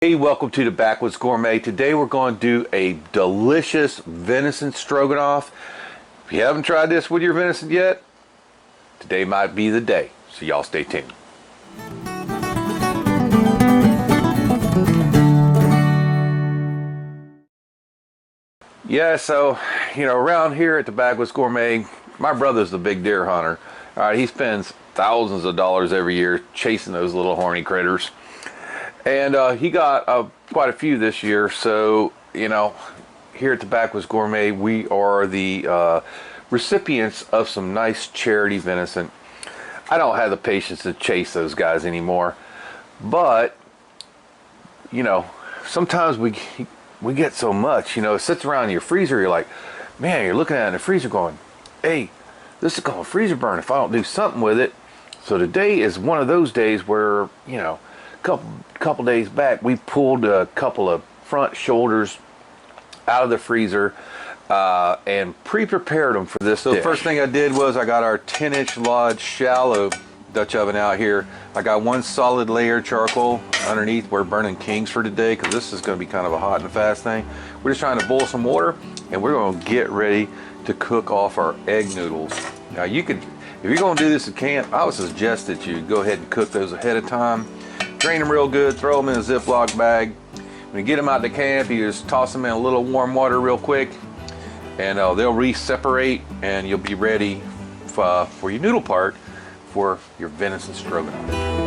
Hey, welcome to the Backwoods Gourmet. Today we're going to do a delicious venison stroganoff. If you haven't tried this with your venison yet, today might be the day. So y'all stay tuned. Yeah, so, around here at the Backwoods Gourmet, my brother's the big deer hunter. All right, he spends thousands of dollars every year chasing those little horny critters. And he got quite a few this year, so, here at the Backwoods Gourmet, we are the recipients of some nice charity venison. I don't have the patience to chase those guys anymore, but, sometimes we get so much, it sits around in your freezer, you're like, man, you're looking at it in the freezer going, hey, this is called freezer burn if I don't do something with it. So today is one of those days where, couple days back we pulled a couple of front shoulders out of the freezer and pre-prepared them for this dish. The first thing I did was I got our 10-inch Lodge shallow Dutch oven out here. I got one solid layer charcoal underneath. We're burning Kings for today because this is going to be kind of a hot and fast thing. We're just trying to boil some water and we're going to get ready to cook off our egg noodles. Now if you're going to do this in camp, I would suggest that you go ahead and cook those ahead of time. Drain them real good, throw them in a Ziploc bag. When you get them out to camp, you just toss them in a little warm water real quick and they'll re-separate and you'll be ready for your noodle part for your venison stroganoff.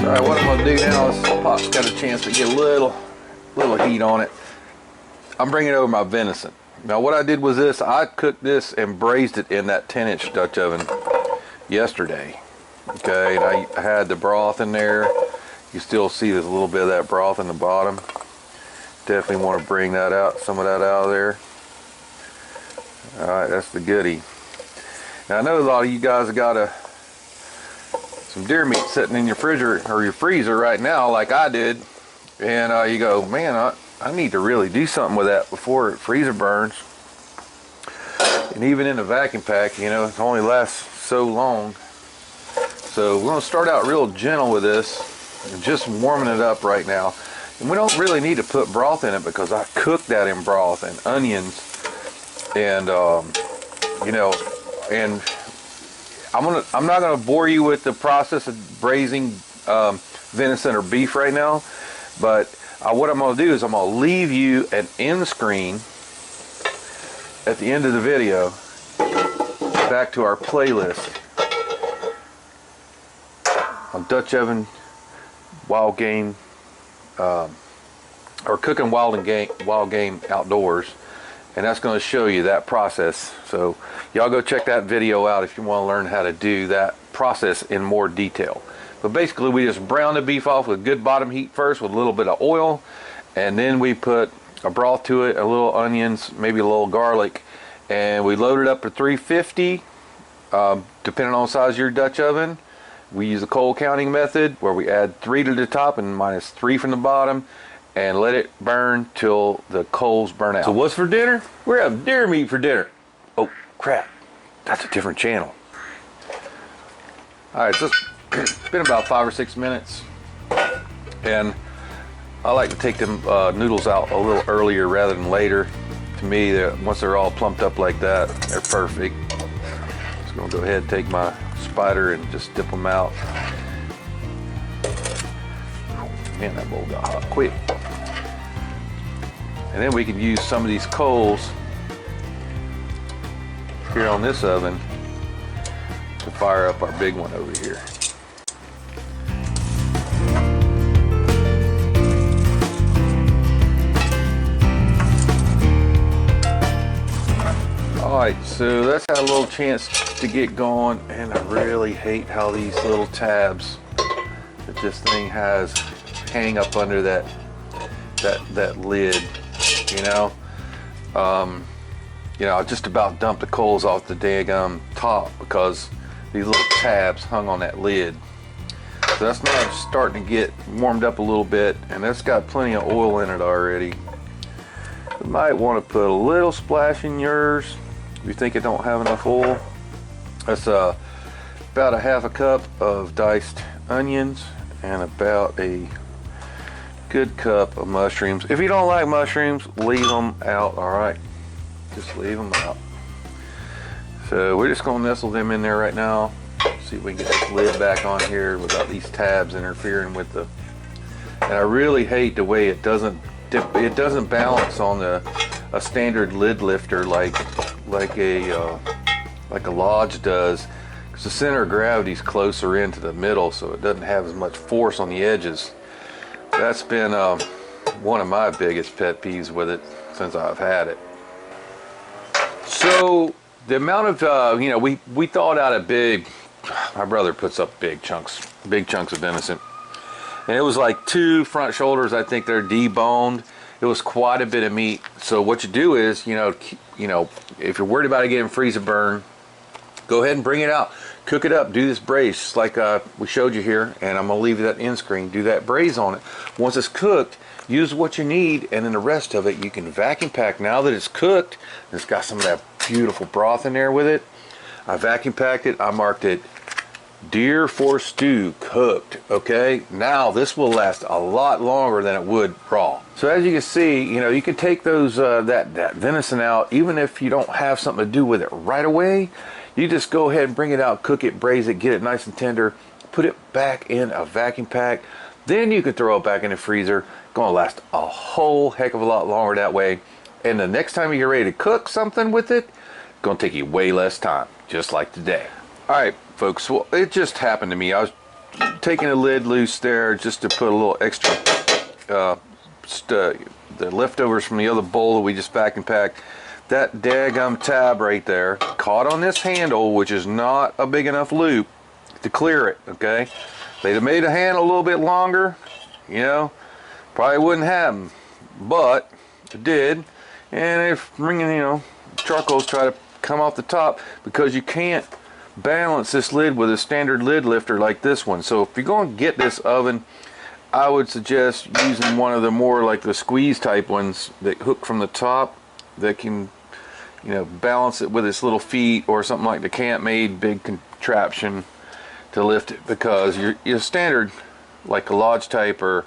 Alright, what I'm going to do now is pot's got a chance to get a little heat on it. I'm bringing over my venison. Now what I did was this, I cooked this and braised it in that 10-inch Dutch oven yesterday. Okay, and I had the broth in there. You still see there's a little bit of that broth in the bottom. Definitely want to bring that out, some of that out of there. Alright, that's the goodie. Now I know a lot of you guys have got some deer meat sitting in your refrigerator or your freezer right now like I did, and you go, man, I need to really do something with that before it freezer burns. And even in a vacuum pack, it only lasts so long. So we're going to start out real gentle with this and just warming it up right now. And we don't really need to put broth in it because I cooked that in broth and onions and and I'm not going to bore you with the process of braising venison or beef right now, but what I'm going to do is I'm going to leave you an end screen at the end of the video back to our playlist on Dutch oven wild game or cooking wild game outdoors. And that's going to show you that process. So y'all go check that video out if you want to learn how to do that process in more detail. But basically we just brown the beef off with good bottom heat first with a little bit of oil, and then we put a broth to it, a little onions, maybe a little garlic, and we load it up to 350 depending on the size of your Dutch oven. We use the cold counting method where we add 3 to the top and minus 3 from the bottom, and let it burn till the coals burn out. So what's for dinner? We're having deer meat for dinner. Oh crap, that's a different channel. All right, so it's been about 5 or 6 minutes, and I like to take them noodles out a little earlier rather than later. To me, once they're all plumped up like that, they're perfect. Just gonna go ahead and take my spider and just dip them out. Man, that bowl got hot quick. And then we can use some of these coals here on this oven to fire up our big one over here. Alright, so that's had a little chance to get going, and I really hate how these little tabs that this thing has hang up under that lid, you know. I just about dumped the coals off the daggum top because these little tabs hung on that lid. So that's now starting to get warmed up a little bit, and that's got plenty of oil in it already. You might want to put a little splash in yours if you think it don't have enough oil. That's about a half a cup of diced onions and about a good cup of mushrooms. If you don't like mushrooms, leave them out. All right, just leave them out. So we're just gonna nestle them in there right now. See if we can get this lid back on here without these tabs interfering with the. And I really hate the way it doesn't balance on a standard lid lifter like a Lodge does, because the center of gravity is closer into the middle, so it doesn't have as much force on the edges. That's been one of my biggest pet peeves with it since I've had it. So the amount of we thawed out a big. My brother puts up big chunks of venison, and it was like 2 front shoulders. I think they're deboned. It was quite a bit of meat. So what you do is, if you're worried about it getting freezer burn, go ahead and bring it out, cook it up, do this braise just like we showed you here, and I'm gonna leave that end screen. Do that braise on it. Once it's cooked, use what you need, and then the rest of it you can vacuum pack. Now that it's cooked, it's got some of that beautiful broth in there with it. I vacuum packed it. I marked it deer for stew cooked. Okay, now this will last a lot longer than it would raw. So as you can see, you can take those that venison out even if you don't have something to do with it right away. You just go ahead and bring it out, cook it, braise it, get it nice and tender, put it back in a vacuum pack, then you can throw it back in the freezer. Gonna last a whole heck of a lot longer that way, and the next time you get ready to cook something with it, it's gonna take you way less time, just like today. All right, folks, well, it just happened to me. I was taking the lid loose there just to put a little extra, the leftovers from the other bowl that we just vacuum packed. That daggum tab right there caught on this handle, which is not a big enough loop to clear it, okay? They'd have made the handle a little bit longer, probably wouldn't happen, but it did. And if charcoals try to come off the top, because you can't balance this lid with a standard lid lifter like this one. So if you're going to get this oven, I would suggest using one of the more like the squeeze type ones that hook from the top, that can balance it with its little feet, or something like the Camp Made big contraption to lift it, because your standard like a Lodge type, or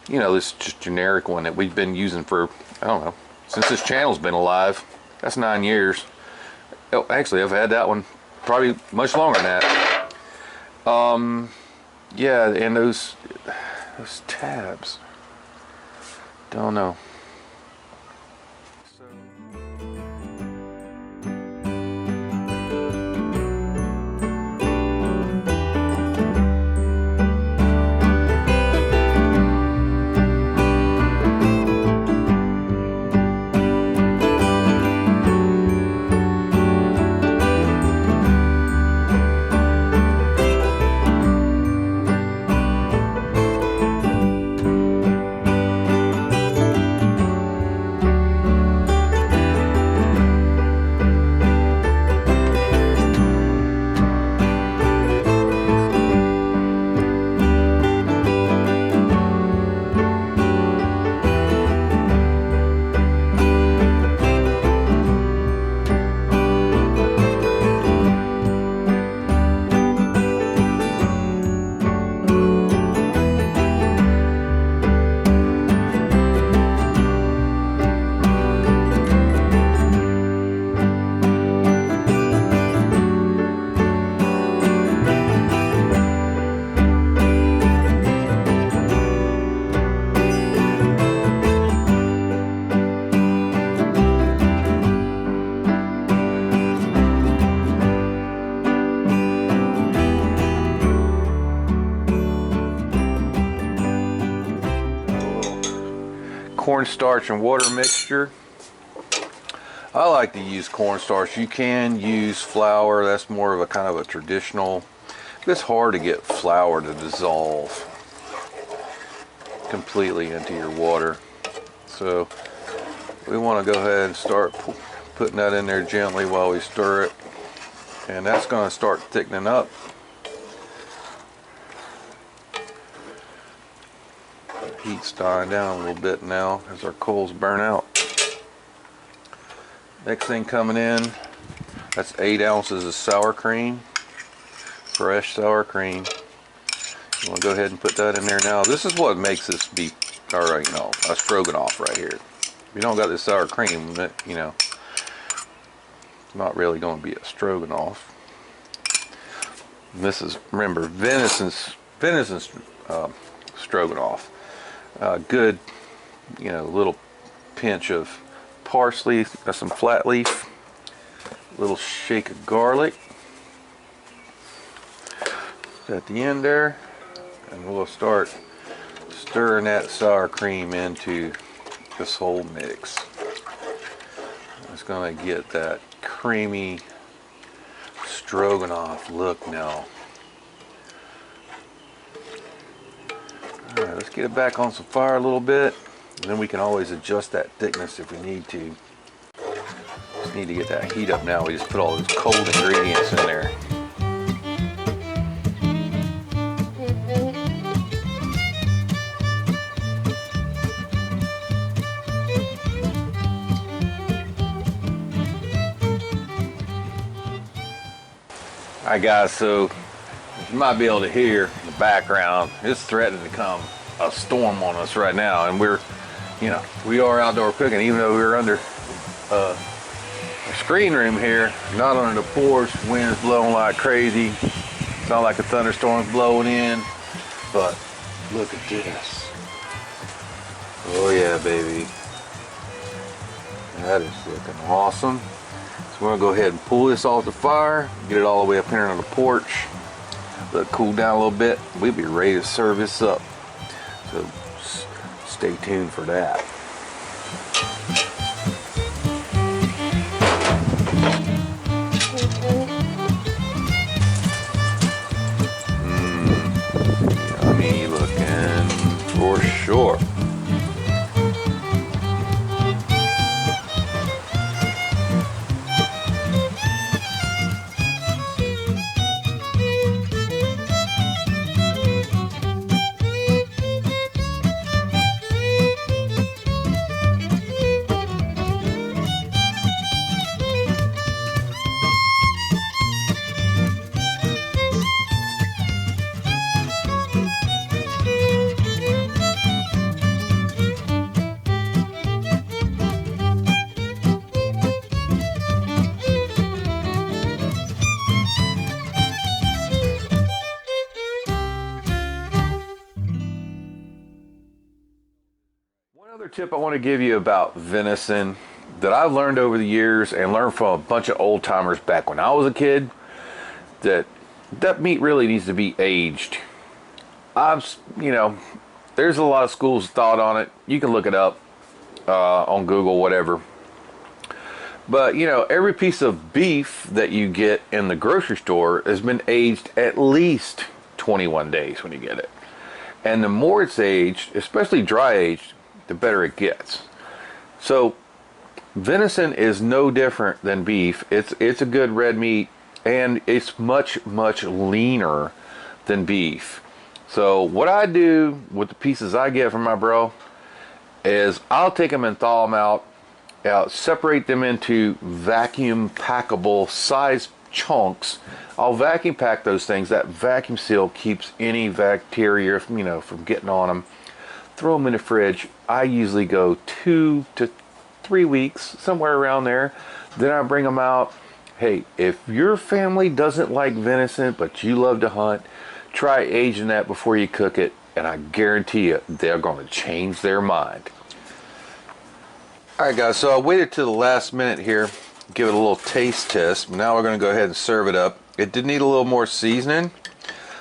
this just generic one that we've been using for, I don't know, since this channel's been alive. That's 9 years. Oh, actually I've had that one probably much longer than that. Yeah, and those tabs, don't know. cornstarch and water mixture. I like to use cornstarch. You can use flour. That's more of a kind of a traditional. It's hard to get flour to dissolve completely into your water. So we want to go ahead and start putting that in there gently while we stir it. And that's going to start thickening up. The heat's dying down a little bit now as our coals burn out. Next thing coming in, that's 8 ounces of sour cream, fresh sour cream. You want to go ahead and put that in there now. This is what makes this beef, or you know, a stroganoff right here. If you don't got this sour cream, you know, it's not really going to be a stroganoff. This is, remember, venison's stroganoff. Good, you know, little pinch of parsley, got some flat leaf, a little shake of garlic at the end there, and we'll start stirring that sour cream into this whole mix. It's going to get that creamy stroganoff look now. Alright, let's get it back on some fire a little bit, and then we can always adjust that thickness if we need to. Just need to get that heat up now. We just put all those cold ingredients in there. Alright guys, so you might be able to hear in the background, it's threatening to come a storm on us right now, and we're, you know, we are outdoor cooking, even though we're under a screen room here, not under the porch. Wind's blowing like crazy. Sound like a thunderstorm's blowing in, but look at this. Oh yeah, baby. That is looking awesome. So we're gonna go ahead and pull this off the fire, get it all the way up here on the porch, let it cool down a little bit. We'll be ready to serve this up. So stay tuned for that. Yummy looking for sure. Another tip I want to give you about venison that I've learned over the years and learned from a bunch of old timers back when I was a kid, that meat really needs to be aged. You know, there's a lot of schools of thought on it. You can look it up on Google, whatever. But you know, every piece of beef that you get in the grocery store has been aged at least 21 days when you get it. And the more it's aged, especially dry aged, the better it gets. So venison is no different than beef. It's a good red meat, and it's much leaner than beef. So what I do with the pieces I get from my bro is I'll take them and thaw them out, separate them into vacuum packable size chunks. I'll vacuum pack those things. That vacuum seal keeps any bacteria from getting on them. Throw them in the fridge. I usually go 2 to 3 weeks, somewhere around there. Then I bring them out. Hey, if your family doesn't like venison, but you love to hunt, try aging that before you cook it, and I guarantee you, they're going to change their mind. Alright guys, so I waited till the last minute here, give it a little taste test. Now we're going to go ahead and serve it up. It did need a little more seasoning,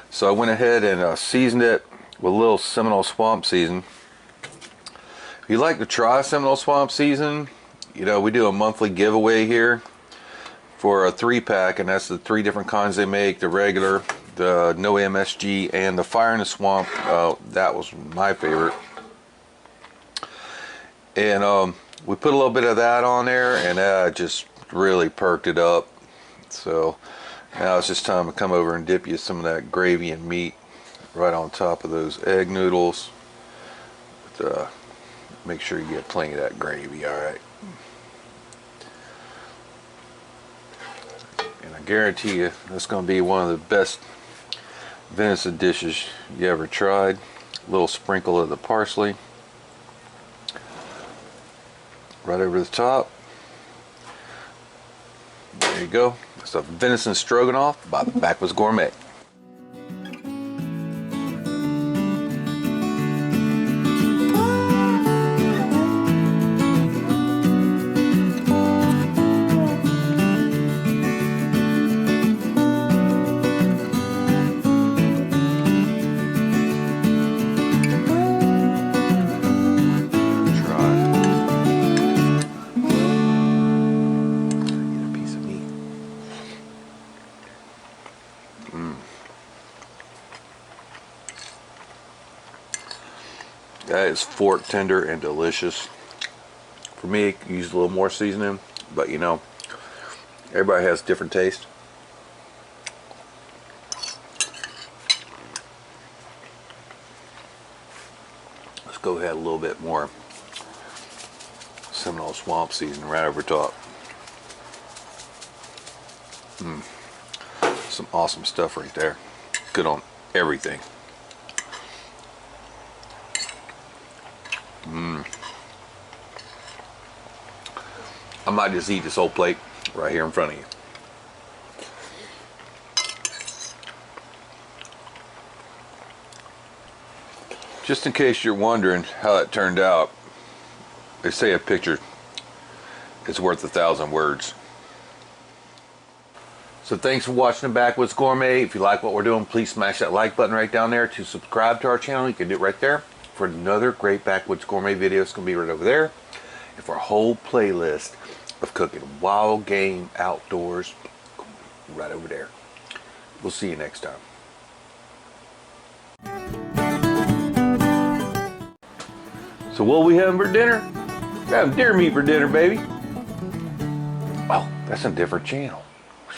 so I went ahead and seasoned it with a little Seminole swamp season. If you like to try Seminole Swamp season, you know, we do a monthly giveaway here for a 3-pack, and that's the 3 different kinds they make: the regular, the no MSG, and the Fire in the Swamp. That was my favorite. And we put a little bit of that on there, and that just really perked it up. So now it's just time to come over and dip you some of that gravy and meat right on top of those egg noodles. But, make sure you get plenty of that gravy, alright? And I guarantee you, that's going to be one of the best venison dishes you ever tried. A little sprinkle of the parsley right over the top. There you go. It's a venison stroganoff by the Backwoods Gourmet. That is fork tender and delicious. For me, I use a little more seasoning, but you know, everybody has different taste. Let's go ahead a little bit more Seminole Swamp seasoning right over top. Some awesome stuff right there. Good on everything. I might just eat this whole plate right here in front of you. Just in case you're wondering how that turned out, they say a picture is worth 1,000 words. So thanks for watching the Backwoods Gourmet. If you like what we're doing, please smash that like button right down there. To subscribe to our channel, you can do it right there. For another great Backwoods Gourmet video, it's going to be right over there. And for a whole playlist of cooking wild game outdoors, right over there. We'll see you next time. So what are we having for dinner? We're having deer meat for dinner, baby. Oh, that's a different channel.